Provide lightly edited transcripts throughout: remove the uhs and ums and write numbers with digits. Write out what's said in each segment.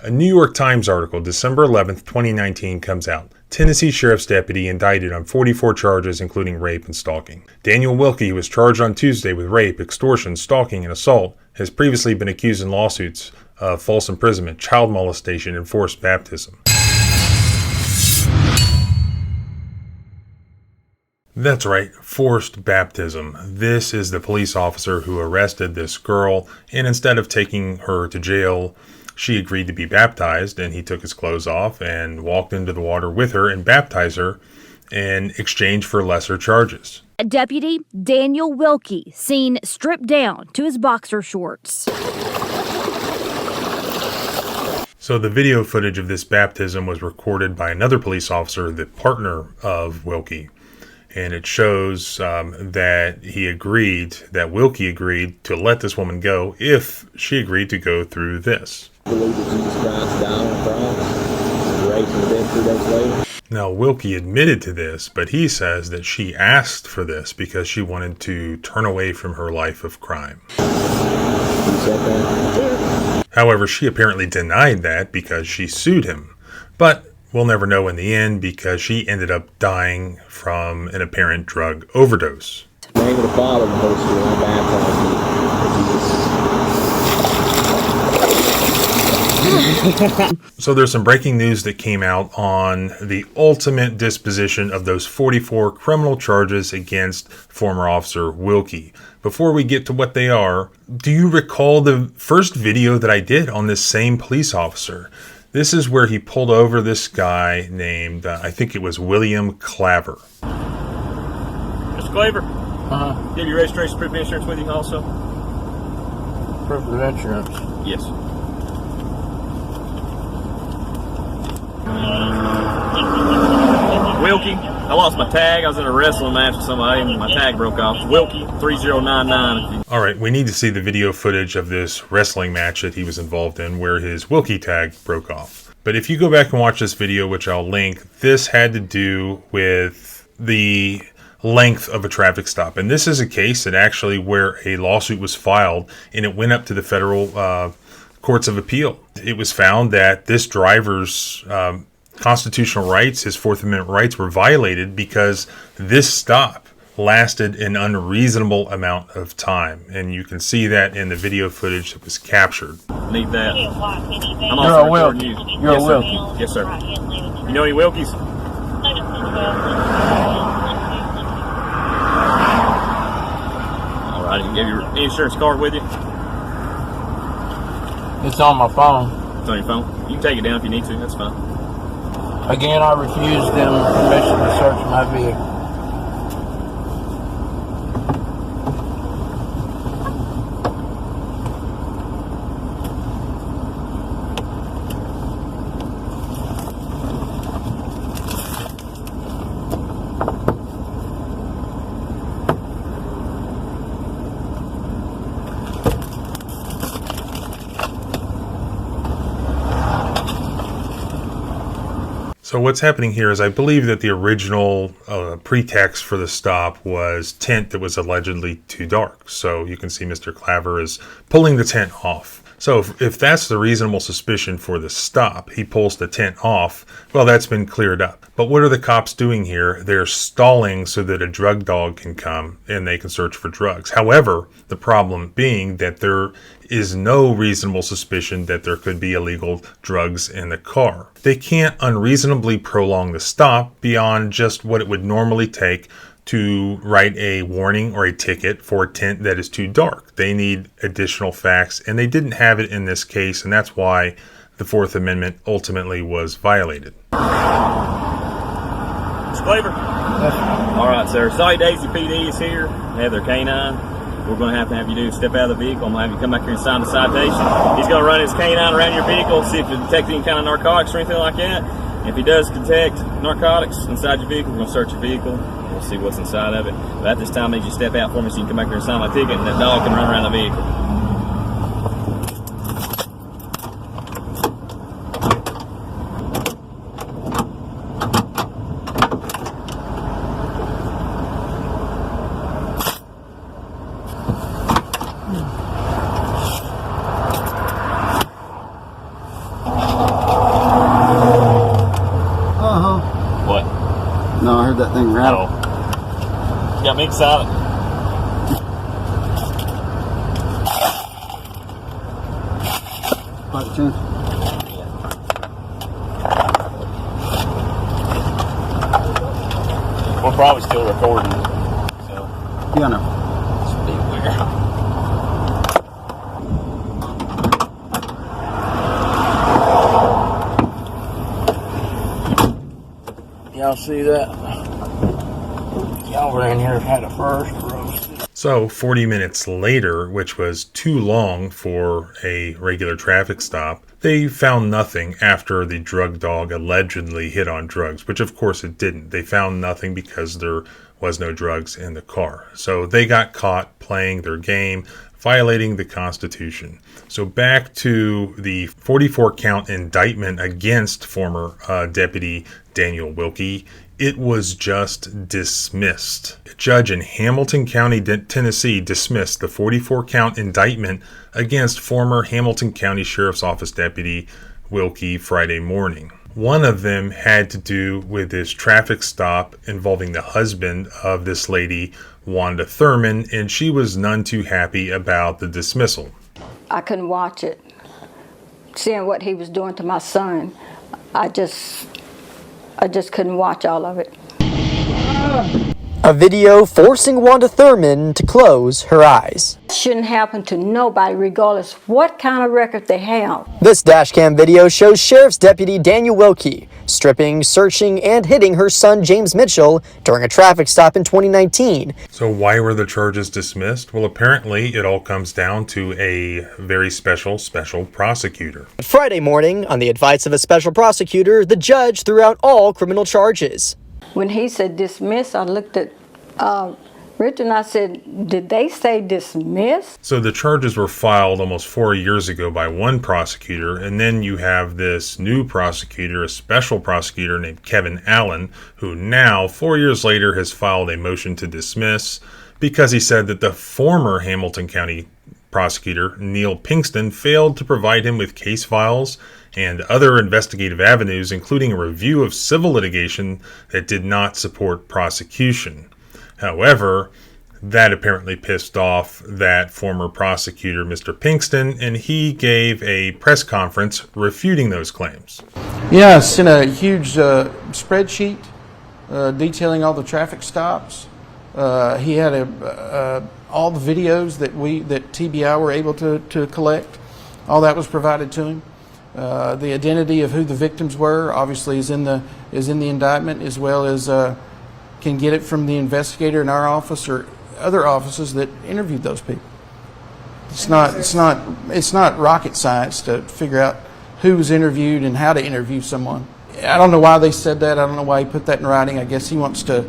A New York Times article, December 11th, 2019, comes out. Tennessee Sheriff's Deputy indicted on 44 charges, including rape and stalking. Daniel Wilkie, who was charged on Tuesday with rape, extortion, stalking, and assault, has previously been accused in lawsuits of false imprisonment, child molestation, and forced baptism. That's right, forced baptism. This is the police officer who arrested this girl, and instead of taking her to jail, she agreed to be baptized, and he took his clothes off and walked into the water with her and baptized her in exchange for lesser charges. Deputy Daniel Wilkie seen stripped down to his boxer shorts. So the video footage of this baptism was recorded by another police officer, the partner of Wilkie. And it shows that Wilkie agreed to let this woman go if she agreed to go through this. Believe that Jesus Christ died on the cross, raised from the dead 3 days later. Now, Wilkie admitted to this, but he says that she asked for this because she wanted to turn away from her life of crime. You said that? However, she apparently denied that because she sued him. But we'll never know in the end because she ended up dying from an apparent drug overdose. In the name of the Father and the Holy Spirit, I baptize you in Jesus. So there's some breaking news that came out on the ultimate disposition of those 44 criminal charges against former officer Wilkie. Before we get to what they are, do you recall the first video that I did on this same police officer? This is where he pulled over this guy named, I think it was William Claver. Mr. Claver? Uh-huh. Do you have your registration, proof of insurance with you also? Proof of insurance? Yes. Wilkie, I lost my tag. I was in a wrestling match with somebody and my tag broke off. Wilkie, 3099. All right, we need to see the video footage of this wrestling match that he was involved in where his Wilkie tag broke off. But if you go back and watch this video, which I'll link, this had to do with the length of a traffic stop. And this is a case that actually where a lawsuit was filed and it went up to the federal courts of appeal. It was found that this driver's constitutional rights, his Fourth Amendment rights, were violated because this stop lasted an unreasonable amount of time. And you can see that in the video footage that was captured. Need that. I'm You're a Wilkie. You're a Wilkie. Yes, sir. You know any Wilkies? All right. You have your insurance card with you? It's on my phone. It's on your phone? You can take it down if you need to. That's fine. Again, I refused them permission to search my vehicle. So what's happening here is I believe that the original pretext for the stop was tent that was allegedly too dark. So you can see Mr. Claver is pulling the tent off. So if that's the reasonable suspicion for the stop, he pulls the tent off, well, that's been cleared up. But what are the cops doing here? They're stalling so that a drug dog can come and they can search for drugs. However, the problem being that there is no reasonable suspicion that there could be illegal drugs in the car. They can't unreasonably prolong the stop beyond just what it would normally take to write a warning or a ticket for a tent that is too dark. They need additional facts, and they didn't have it in this case, and that's why the Fourth Amendment ultimately was violated. Mr. Claver? All right, sir. Sorry, Daisy PD is here. They have their canine. We're going to have you step out of the vehicle. I'm going to have you come back here and sign the citation. He's going to run his canine around your vehicle, see if it detects any kind of narcotics or anything like that. If he does detect narcotics inside your vehicle, we're going to search your vehicle. We'll see what's inside of it. But at this time, I need you to step out for me so you can come back here and sign my ticket, and that dog can run around the vehicle. heard that thing rattle. You got me excited. Quite a chance. We're probably still recording. So. Yeah, I know. Y'all see that? Y'all were in here had a first roast. So 40 minutes later, which was too long for a regular traffic stop, they found nothing after the drug dog allegedly hit on drugs, which of course it didn't. They found nothing because there was no drugs in the car. So they got caught playing their game, violating the Constitution. So back to the 44 count indictment against former Deputy Daniel Wilkie. It was just dismissed. A judge in Hamilton County, Tennessee dismissed the 44 count indictment against former Hamilton County Sheriff's Office Deputy Wilkie Friday morning. One of them had to do with this traffic stop involving the husband of this lady, Wanda Thurman, and she was none too happy about the dismissal. I couldn't watch it. Seeing what he was doing to my son, I just couldn't watch all of it. A video forcing Wanda Thurman to close her eyes. It shouldn't happen to nobody, regardless what kind of record they have. This dashcam video shows Sheriff's Deputy Daniel Wilkie stripping, searching, and hitting her son James Mitchell during a traffic stop in 2019. So why were the charges dismissed? Well, apparently it all comes down to a very special prosecutor. Friday morning, on the advice of a special prosecutor, the judge threw out all criminal charges. When he said dismiss, I looked at Richard and I said, did they say dismiss? So the charges were filed almost 4 years ago by one prosecutor, and then you have this new prosecutor, a special prosecutor named Kevin Allen, who now, 4 years later, has filed a motion to dismiss because he said that the former Hamilton County prosecutor, Neil Pinkston, failed to provide him with case files and other investigative avenues, including a review of civil litigation that did not support prosecution. However, that apparently pissed off that former prosecutor, Mr. Pinkston, and he gave a press conference refuting those claims. Yeah, I sent a huge spreadsheet detailing all the traffic stops. He had all the videos that TBI were able to collect. All that was provided to him. The identity of who the victims were obviously is in the indictment, as well as can get it from the investigator in our office or other offices that interviewed those people. It's not rocket science to figure out who was interviewed and how to interview someone. I don't know why they said that. I don't know why he put that in writing. I guess he wants to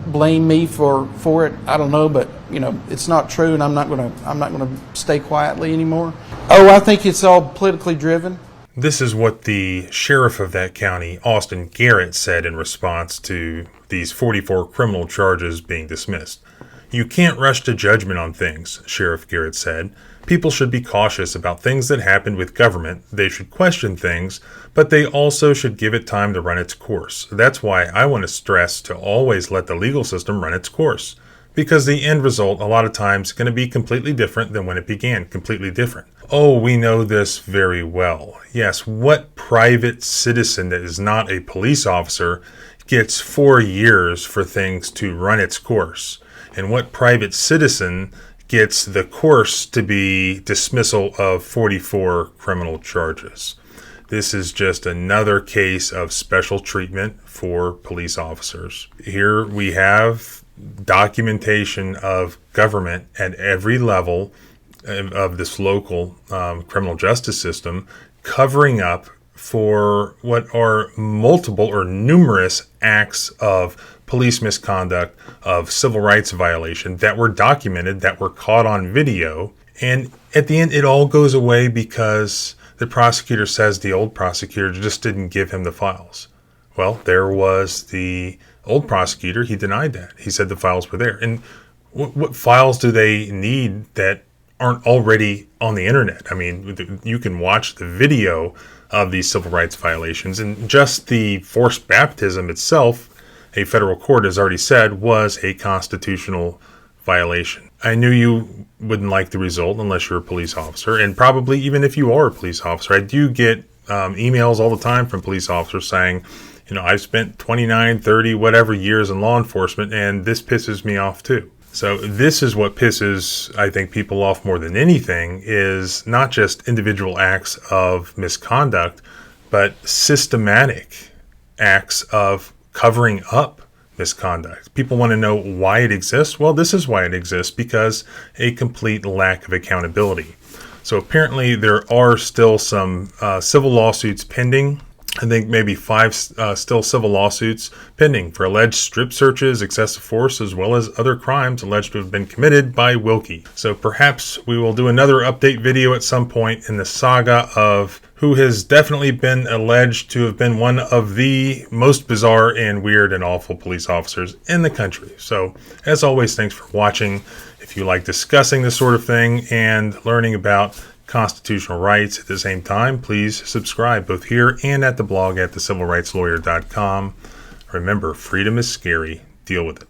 blame me for it. I don't know, but it's not true, and I'm not gonna stay quietly anymore. Oh, I think it's all politically driven. This is what the sheriff of that county, Austin Garrett, said in response to these 44 criminal charges being dismissed. You can't rush to judgment on things, Sheriff Garrett said. People should be cautious about things that happen with government. They should question things, but they also should give it time to run its course. That's why I want to stress to always let the legal system run its course. Because the end result, a lot of times, is going to be completely different than when it began, completely different. Oh, we know this very well. Yes, what private citizen that is not a police officer gets 4 years for things to run its course? And what private citizen gets the course to be dismissal of 44 criminal charges? This is just another case of special treatment for police officers. Here we have documentation of government at every level of this local criminal justice system covering up for what are multiple or numerous acts of police misconduct, of civil rights violation that were documented, that were caught on video. And at the end, it all goes away because the prosecutor says the old prosecutor just didn't give him the files. Well, there was the old prosecutor. He denied that. He said the files were there. And what files do they need that aren't already on the internet? I mean, you can watch the video of these civil rights violations, and just the forced baptism itself a federal court has already said was a constitutional violation. I knew you wouldn't like the result unless you're a police officer, and probably even if you are a police officer. I do get emails all the time from police officers saying, I've spent 29, 30, whatever years in law enforcement, and this pisses me off too. So this is what pisses, I think, people off more than anything, is not just individual acts of misconduct, but systematic acts of covering up misconduct. People want to know why it exists. Well, this is why it exists, because a complete lack of accountability. So apparently there are still some civil lawsuits pending. I think maybe 5 still civil lawsuits pending for alleged strip searches, excessive force, as well as other crimes alleged to have been committed by Wilkie. So perhaps we will do another update video at some point in the saga of who has definitely been alleged to have been one of the most bizarre and weird and awful police officers in the country. So as always, thanks for watching. If you like discussing this sort of thing and learning about constitutional rights at the same time, please subscribe both here and at the blog at thecivilrightslawyer.com. Remember, freedom is scary. Deal with it.